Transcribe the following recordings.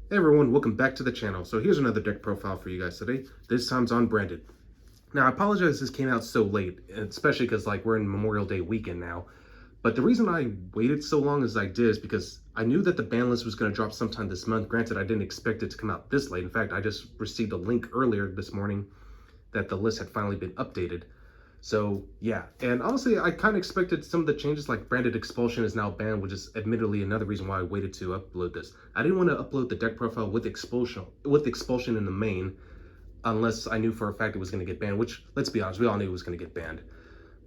Hey everyone, welcome back to the channel. So here's another deck profile for you guys today. This time's on Branded. Now I apologize this came out so late, especially because we're in Memorial Day weekend now. But the reason I waited so long as I did is because I knew that the ban list was going to drop sometime this month. Granted, I didn't expect it to come out this late. In fact, I just received a link earlier this morning that the list had finally been updated. So yeah, and honestly, I kind of expected some of the changes, like Branded Expulsion is now banned, which is admittedly another reason why I waited to upload this. I didn't want to upload the deck profile with expulsion in the main, unless I knew for a fact it was going to get banned. Which, let's be honest, we all knew it was going to get banned.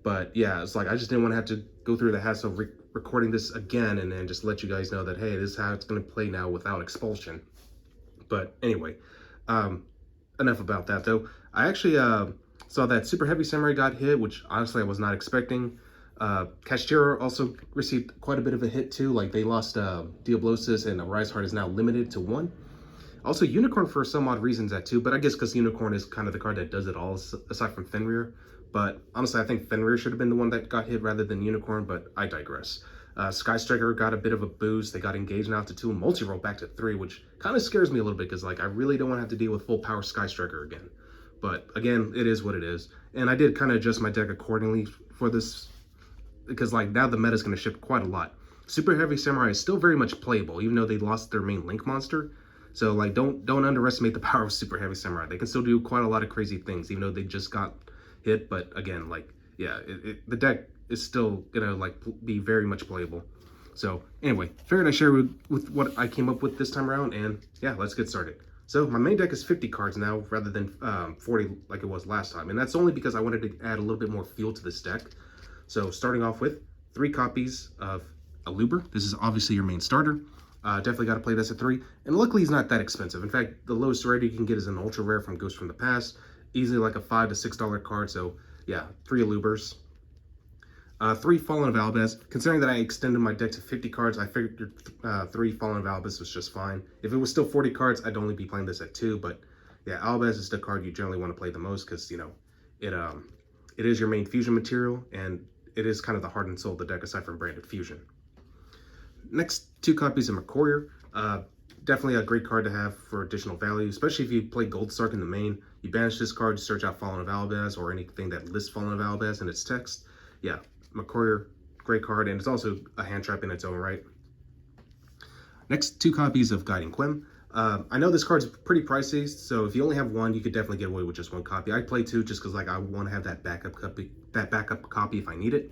But yeah, it's like I just didn't want to have to go through the hassle of recording this again and then just let you guys know that hey, this is how it's going to play now without expulsion. But anyway, enough about that though. I actually saw that Super Heavy Samurai got hit, which honestly I was not expecting. Kashtira also received quite a bit of a hit too. Like they lost Diablosis, and Rise Heart is now limited to 1. Also Unicorn for some odd reasons at 2, but I guess because Unicorn is kind of the card that does it all aside from Fenrir. But honestly, I think Fenrir should have been the one that got hit rather than Unicorn, but I digress. Sky Striker got a bit of a boost. They got engaged now to 2, multi-roll back to 3, which kind of scares me a little bit because like I really don't want to have to deal with full power Sky Striker again. But again, it is what it is. And I did kind of adjust my deck accordingly for this because like now the meta is going to shift quite a lot. Super Heavy Samurai is still very much playable, even though they lost their main Link monster. So like don't underestimate the power of Super Heavy Samurai. They can still do quite a lot of crazy things, even though they just got hit. But again, like yeah, the deck is still gonna like be very much playable. So anyway, figured I share with what I came up with this time around, and yeah, let's get started. So my main deck is 50 cards now rather than 40 like it was last time, and that's only because I wanted to add a little bit more feel to this deck. So starting off with 3 copies of Aluber. This is obviously your main starter. Definitely got to play this at 3, and luckily he's not that expensive. In fact, the lowest rarity you can get is an ultra rare from Ghost from the Past, easily like a $5 to $6 card. So yeah, 3 Alubers. 3 Fallen Valbez. Considering that I extended my deck to 50 cards, I figured 3 Fallen Valbez was just fine. If it was still 40 cards, I'd only be playing this at 2. But yeah, Albez is the card you generally want to play the most because, you know, it is your main fusion material, and it is kind of the heart and soul of the deck aside from Branded Fusion. Next, 2 copies of McCourier. Definitely a great card to have for additional value, especially if you play Gold Sark in the main. You banish this card, you search out Fallen of Albaz or anything that lists Fallen of Albaz in its text. Yeah, McCourier, great card, and it's also a hand trap in its own right. Next, 2 copies of Guiding Quem. I know this card's pretty pricey, so if you only have 1, you could definitely get away with just 1 copy. I play 2 just because like I want to have that backup copy if I need it.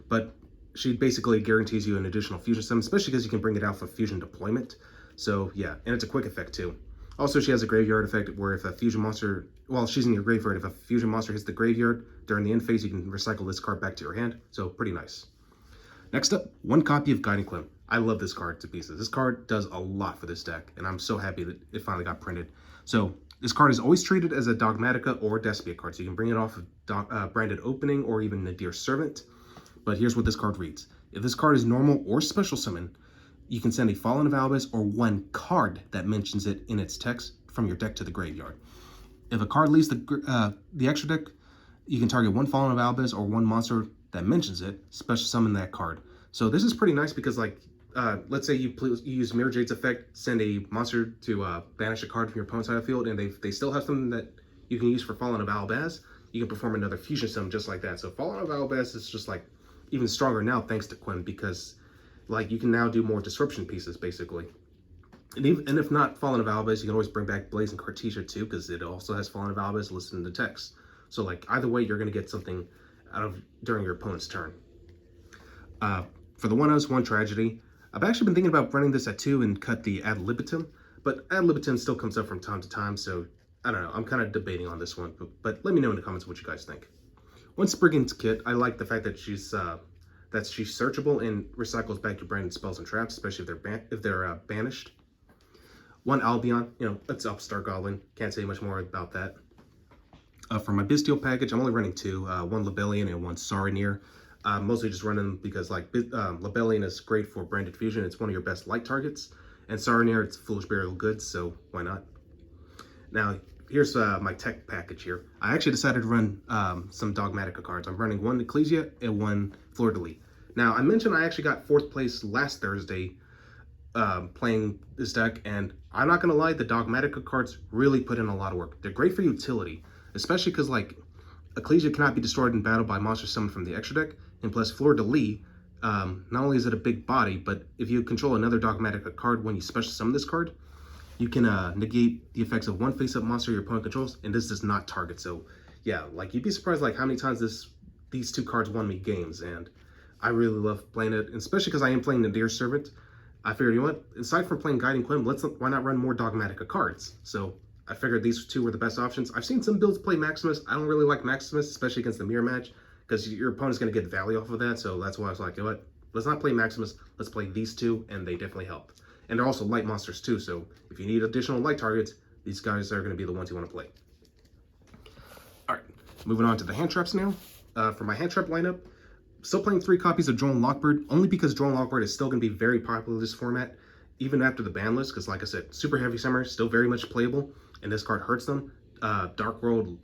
But she basically guarantees you an additional fusion summon, especially because you can bring it out for fusion deployment. So yeah, and it's a quick effect too. Also, she has a graveyard effect where if a fusion monster, while she's in your graveyard, if a fusion monster hits the graveyard during the end phase, you can recycle this card back to your hand. So pretty nice. Next up, 1 copy of Guiding Quem. I love this card to pieces. This card does a lot for this deck, and I'm so happy that it finally got printed. So this card is always treated as a Dogmatica or Despia card, so you can bring it off of Branded Opening or even Nadir Servant. But here's what this card reads. If this card is normal or special summon, you can send a Fallen of Albaz or 1 card that mentions it in its text from your deck to the graveyard. If a card leaves the extra deck, you can target 1 Fallen of Albaz or 1 monster that mentions it, special summon that card. So this is pretty nice because like, let's say you use Mirror Jade's effect, send a monster to banish a card from your opponent's side of the field, and they still have something that you can use for Fallen of Albaz. You can perform another fusion summon just like that. So Fallen of Albaz is just like even stronger now thanks to Quem, because like you can now do more disruption pieces basically. And if not Fallen of Albaz, you can always bring back Blaze and Cartesia too, because it also has Fallen of Albaz listed in the text. So like either way, you're going to get something out of during your opponent's turn. For the 1-0's 1 Tragedy, I've actually been thinking about running this at 2 and cut the Ad Libitum, but Ad Libitum still comes up from time to time, so I don't know. I'm kind of debating on this one, but let me know in the comments what you guys think. 1 Spriggan's Kit, I like the fact that she's searchable and recycles back your branded spells and traps, especially if they're banished. 1 Albion, you know, it's Upstart Goblin. Can't say much more about that. For my Bestial package, I'm only running 2, 1 Libellion and 1 Saronir. Mostly just running them because like Libellion is great for Branded Fusion. It's one of your best light targets. And Saronir, it's Foolish Burial Goods, so why not? Now, here's my tech package here. I actually decided to run some Dogmatica cards. I'm running 1 Ecclesia and 1 Fleur de Lis. Now, I mentioned I actually got 4th place last Thursday playing this deck, and I'm not gonna lie, the Dogmatica cards really put in a lot of work. They're great for utility, especially because like Ecclesia cannot be destroyed in battle by monsters summoned from the extra deck, and plus Fleur de Lis, not only is it a big body, but if you control another Dogmatica card when you special summon this card, you can negate the effects of one face-up monster your opponent controls, and this does not target. So yeah, like you'd be surprised like how many times these two cards won me games, and I really love playing it, especially because I am playing Nadir Servant. I figured, you know what, aside from playing Guiding Quim, why not run more Dogmatica cards? So I figured these two were the best options. I've seen some builds play Maximus. I don't really like Maximus, especially against the mirror match, because your opponent's going to get value off of that. So that's why I was like, you know what, let's not play Maximus, let's play these two, and they definitely help. And they're also light monsters too, so if you need additional light targets, these guys are going to be the ones you want to play. All right, moving on to the hand traps now. For my hand trap lineup, still playing 3 copies of Droll and Lockbird, only because Droll and Lockbird is still going to be very popular in this format, even after the ban list, because like I said, Super Heavy Summer still very much playable, and this card hurts them. Dark World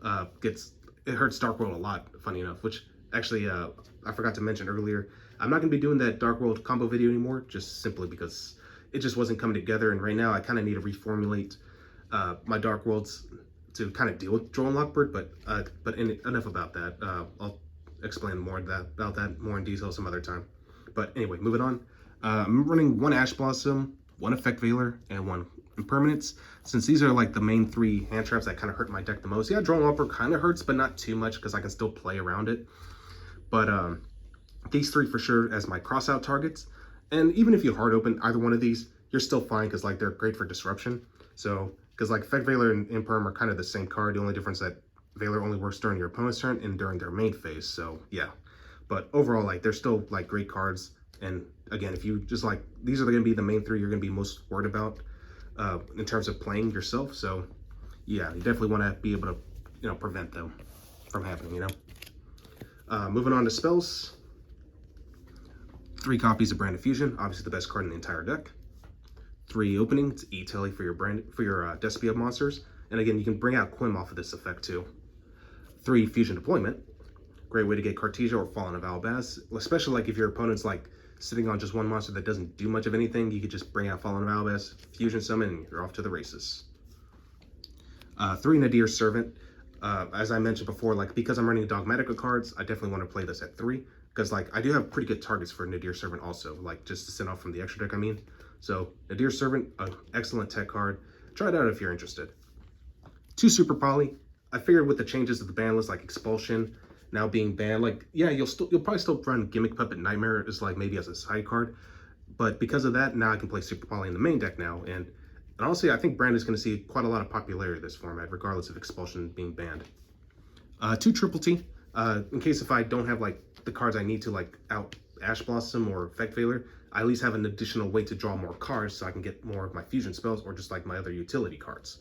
it hurts Dark World a lot, funny enough, which actually I forgot to mention earlier. I'm not going to be doing that Dark World combo video anymore, just simply because it just wasn't coming together, and right now I kind of need to reformulate my Dark Worlds to kind of deal with Droll and Lockbird, but enough about that. I'll explain more about that more in detail some other time. But anyway, moving on. I'm running 1 Ash Blossom, 1 Effect Veiler, and 1 Impermanence, since these are like the main 3 hand traps that kind of hurt my deck the most. Yeah, Droll and Lockbird kind of hurts, but not too much because I can still play around it. But these 3 for sure as my crossout targets. And even if you hard open either one of these, you're still fine because like they're great for disruption. So, because like Effect Veiler and Imperm are kind of the same card. The only difference that Veiler only works during your opponent's turn and during their main phase. So yeah, but overall, like they're still like great cards. And again, if you just like, these are going to be the main 3 you're going to be most worried about in terms of playing yourself. So yeah, you definitely want to be able to, you know, prevent them from happening, you know. Moving on to spells. 3 copies of Branded Fusion, obviously the best card in the entire deck. 3 openings, E-Telly for your Despia monsters. And again, you can bring out Quim off of this effect too. 3 Fusion Deployment. Great way to get Cartesia or Fallen of Albaz, especially like if your opponent's like sitting on just 1 monster that doesn't do much of anything, you could just bring out Fallen of Albaz, Fusion Summon, and you're off to the races. 3 Nadir Servant. As I mentioned before, like because I'm running Dogmatica cards, I definitely want to play this at 3. Because like I do have pretty good targets for Nadir Servant also, like just to send off from the extra deck, I mean. So Nadir Servant, an excellent tech card. Try it out if you're interested. 2 Super Poly. I figured with the changes of the ban list, like Expulsion now being banned, like yeah, you'll probably still run Gimmick Puppet Nightmare as like maybe as a side card, but because of that, now I can play Super Poly in the main deck now, and honestly, I think Branded's going to see quite a lot of popularity in this format, regardless of Expulsion being banned. 2 Triple T. In case if I don't have like the cards I need to like out Ash Blossom or Effect Veiler, I at least have an additional way to draw more cards so I can get more of my fusion spells or just like my other utility cards.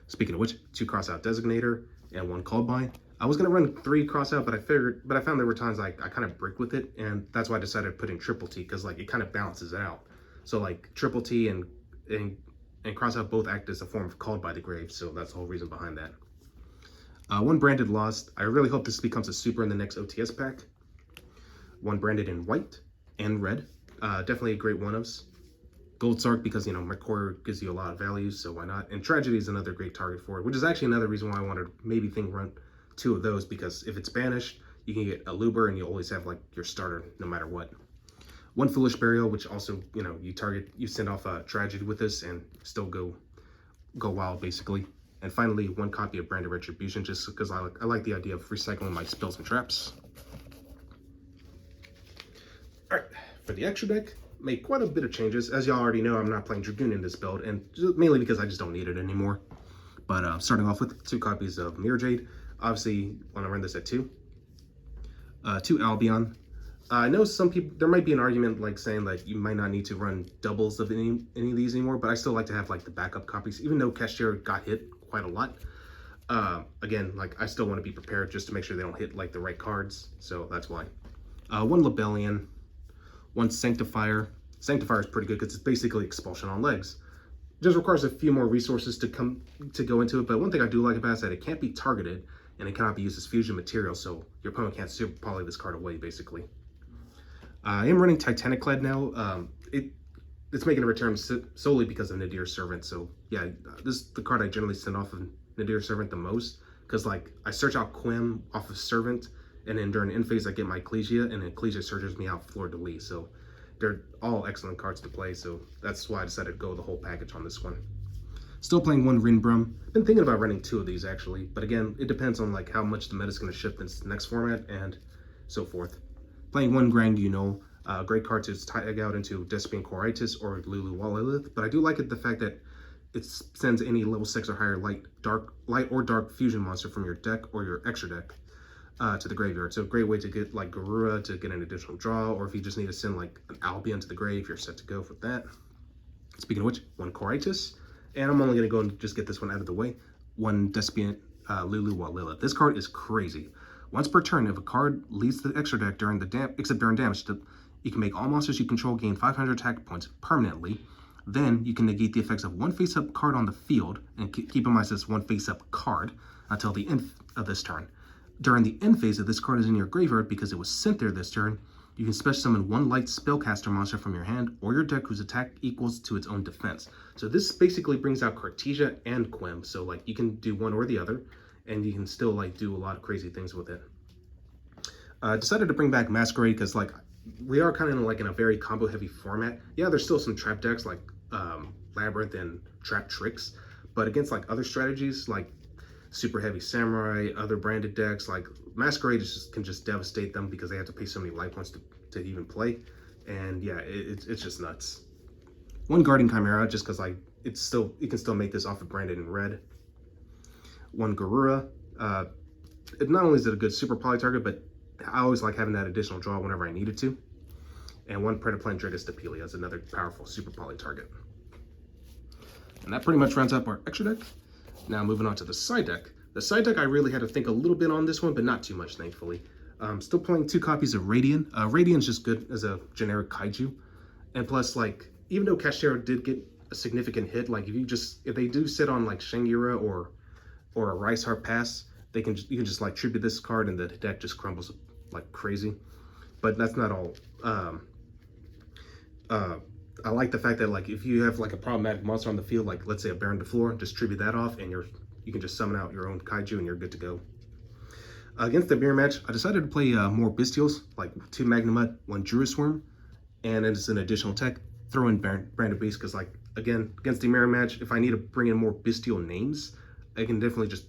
Speaking of which, 2 Crossout Designator and 1 Called By. I was gonna run 3 Crossout, but I found there were times like I kind of break with it, and that's why I decided to put in Triple T, because like it kind of balances it out. So like Triple T and Crossout both act as a form of Called By the Grave, so that's the whole reason behind that. 1 Branded Lost. I really hope this becomes a super in the next OTS pack. 1 Branded in white and red. Definitely a great one-ofs. Gold Sark, because, you know, McCoy gives you a lot of value, so why not? And Tragedy is another great target for it, which is actually another reason why I wanted to maybe run 2 of those, because if it's banished, you can get a Luber and you always have, like, your starter no matter what. 1 Foolish Burial, which also, you know, you send off a Tragedy with this and still go wild, basically. And finally, 1 copy of Branded Retribution, just because I like the idea of recycling my spells and traps. All right, for the extra deck, made quite a bit of changes. As y'all already know, I'm not playing Dragoon in this build, and mainly because I just don't need it anymore. But starting off with 2 copies of Mirror Jade. Obviously, want to run this at 2. 2 Albion. I know some people, there might be an argument like saying like you might not need to run doubles of any of these anymore, but I still like to have like the backup copies, even though Cashier got hit quite a lot. Again, like I still want to be prepared just to make sure they don't hit like the right cards, so that's why. 1 Libellion. 1 Sanctifier. Sanctifier is pretty good because it's basically Expulsion on legs. It just requires a few more resources to go into it, but one thing I do like about it is that it can't be targeted and it cannot be used as fusion material, so your opponent can't super poly this card away, basically. I am running Titaniclad now. it's making a return solely because of Nadir Servant. So yeah, this is the card I generally send off of Nadir Servant the most, because like I search out Quim off of Servant, and then during end phase I get my Ecclesia, and then Ecclesia searches me out Fleur de Lis. So they're all excellent cards to play. So that's why I decided to go the whole package on this one. Still playing one Rinbrum. Been thinking about running 2 of these actually, but again, it depends on like how much the meta's going to shift in this next format and so forth. Playing one Grand Guignol. Great card to tag out into Despian Coritis or Lulu Walilith, but I do like it the fact that it sends any level 6 or higher light or dark fusion monster from your deck or your extra deck to the graveyard. So a great way to get like Garura to get an additional draw, or if you just need to send like an Albion to the grave, you're set to go for that. Speaking of which, one Coritis, and I'm only going to go and just get this one out of the way. One Despian Lulu Walilith. This card is crazy. Once per turn, if a card leaves the extra deck during damage, you can make all monsters you control gain 500 attack points permanently. Then you can negate the effects of one face-up card on the field, and keep in mind this one face-up card until the end of this turn. During the end phase, if this card is in your graveyard because it was sent there this turn, you can special summon one light spellcaster monster from your hand or your deck whose attack equals to its own defense. So this basically brings out Cartesia and Quim. So like you can do one or the other, and you can still like do a lot of crazy things with it. Decided to bring back Masquerade because like we are kind of like in a very combo heavy format. Yeah, there's still some trap decks like Labyrinth and Trap Tricks, but against like other strategies like Super Heavy Samurai, other branded decks, like Masquerade can just devastate them because they have to pay so many life points to even play. And yeah, it's just nuts. One Guardian Chimera, just because like you can still make this off of branded in red. One Garura. Not only is it a good super poly target, but I always like having that additional draw whenever I needed to. And one Predaplan Dregus Depelia is another powerful super poly target. And that pretty much rounds up our extra deck. Now moving on to the side deck. The side deck, I really had to think a little bit on this one, but not too much, thankfully. Still playing 2 copies of Radiant. Radiant's just good as a generic kaiju. And plus, like, even though Kashtero did get a significant hit, like if they do sit on like Shangira or a Rice Heart Pass, you can just like tribute this card and the deck just crumbles like crazy. But that's not all. I like the fact that like if you have like a problematic monster on the field, like let's say a Baron de Fleur, just tribute that off and you can just summon out your own kaiju and you're good to go. Against the mirror match, I decided to play more Bestials, like 2 Magnamut, 1 Druisworm, and as an additional tech, throw in Branded Beast, because like again, against the mirror match, if I need to bring in more bestial names, I can definitely just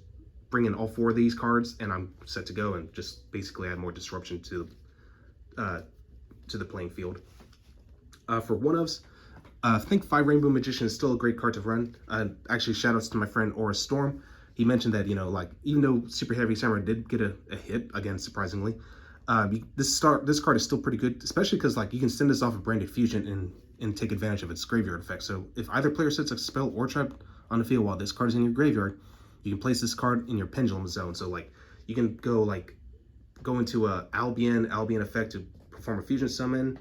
bring in all 4 of these cards and I'm set to go and just basically add more disruption to the playing field. For one-ofs, I think 5 Rainbow Magician is still a great card to run. Actually, shoutouts to my friend Aura Storm. He mentioned that, you know, like, even though Super Heavy Samurai did get a hit, again, surprisingly, this card is still pretty good, especially because, like, you can send this off of Branded Fusion and take advantage of its graveyard effect. So if either player sets a spell or trap on the field while this card is in your graveyard, you can place this card in your Pendulum Zone. So, like, you can go into a Albion effect to perform a fusion summon,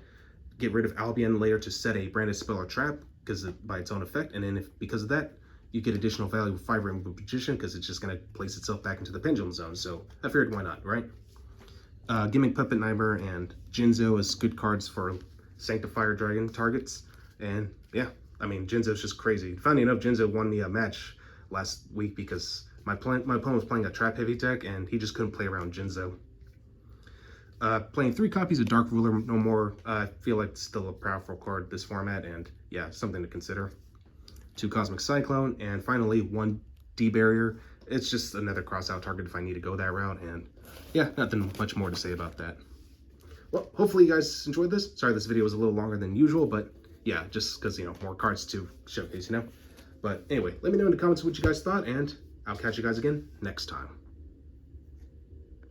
get rid of Albion later to set a branded spell or trap because by its own effect, and then because of that, you get additional value with 5 Rainbow Magician because it's just going to place itself back into the Pendulum Zone. So I figured why not, right? Gimmick Puppet Nightmare and Jinzo as good cards for Sanctifier Dragon targets. And yeah, I mean, Jinzo's just crazy. Funny enough, Jinzo won me a match last week because my opponent was playing a trap heavy deck and he just couldn't play around Jinzo. Playing 3 copies of Dark Ruler No More. I feel like it's still a powerful card this format, and yeah, something to consider. 2 Cosmic Cyclone, and finally 1 D-Barrier. It's just another cross-out target if I need to go that route, and yeah, nothing much more to say about that. Well, hopefully you guys enjoyed this. Sorry this video was a little longer than usual, but yeah, just because, you know, more cards to showcase, you know. But anyway, let me know in the comments what you guys thought, and I'll catch you guys again next time.